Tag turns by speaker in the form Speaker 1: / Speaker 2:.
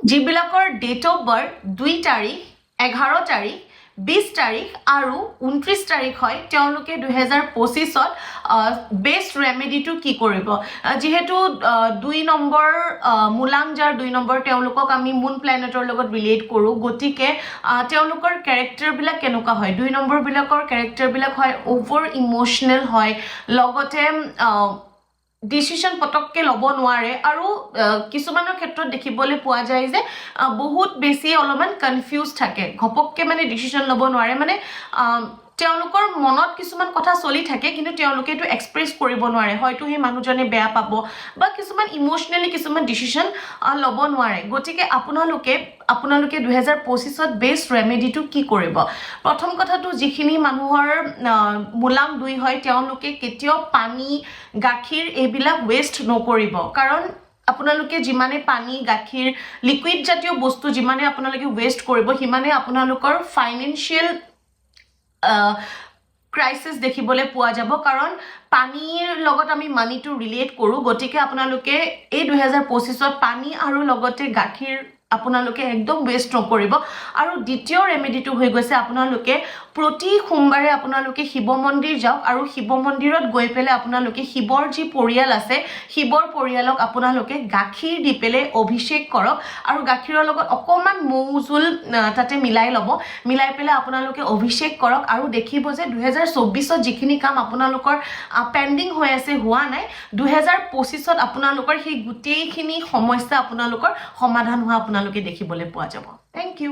Speaker 1: যিবিলাকৰ date of birth 2 তাৰিখ 11 তাৰিখ 20 তাৰিখ আৰু 29 তাৰিখ হয় তেওঁলোকে 2025ত বেষ্ট ৰেমেডিটো কি কৰিব যেহেতু 2 নম্বৰ মুলাং যাৰ 2 নম্বৰ তেওঁলোকক আমি মুন প্লেনেটৰ লগত ৰিলেট কৰো গতিকে তেওঁলোকৰ ক্যাৰেক্টাৰ বিলাক কেনেকুৱা হয় 2 নম্বৰ বিলাকৰ ক্যাৰেক্টাৰ বিলাক হয় ওভাৰ ইমোশনাল হয় লগতে ডিসিশন পটককে লব নোৱাৰে আৰু কিছুমানৰ ক্ষেত্ৰত দেখিবলৈ পোৱা যায় যে বহুত বেছি অলপমান কনফিউজ থাকে ঘপককে মানে ডিসিশন লব নোৱাৰে মানে তেওঁলোকৰ মনত কিছুমান কথা চলি থাকে কিন্তু তেওঁলোকে এটো এক্সপ্ৰেছ কৰিব নোৱাৰে হয়তো সেই মানুহজনে বেয়া পাব বা কিছুমান ইমোশনালি কিছুমান ডিসিশন লব নোৱাৰে গতিকে আপোনালোকে 2025ত বেষ্ট ৰেমেডিটো কি কৰিব প্ৰথম কথাটো যিখিনি মানুহৰ মুলাং 2 হয় তেওঁলোকে কেতিয়াও পানী গাখীৰ এইবিলাক ওয়েষ্ট নকৰিব কাৰণ আপোনালোকে যিমানে পানী গাখীৰ লিকুইড জাতীয় বস্তু যিমানে আপোনালোকে ওয়েষ্ট কৰিব হিমানে আপোনালোকৰ ফাইনান্সিয়াল ক্ৰাইসিস দেখিবলৈ পোৱা যাব কাৰণ পানীৰ লগত আমি মানিটো ৰিলেট কৰো গতিকে আপোনালোকে এই 2025ত পানী আৰু লগতে গাখীৰ আপোনালোকে একদম ওয়েষ্ট নকৰিব আৰু দ্বিতীয় ৰেমেডিটো হৈ গৈছে আপোনালোকে প্ৰতি সোমবাৰে আপোনালোকে শিৱ মন্দিৰ যাওক আৰু শিৱ মন্দিৰত গৈ পেলে আপোনালোকে শিৱৰ যি পৰিয়াল আছে শিৱৰ পৰিয়ালক আপোনালোকে গাখীৰ দি পেলে অভিষেক কৰক আৰু গাখীৰৰ লগত অকমান মৌজুল তাতে মিলাই লব মিলাই পেলে আপোনালোকে অভিষেক কৰক আৰু দেখিব যে 2024ত যিখিনি কাম আপোনালোকৰ পেন্ডিং হৈ আছে হোৱা নাই 2025ত আপোনালোকৰ সেই গুটেইখিনি সমস্যা আপোনালোকৰ সমাধান হোৱা আপোনালোকে দেখিবলৈ পোৱা যাব থ্যাংক ইউ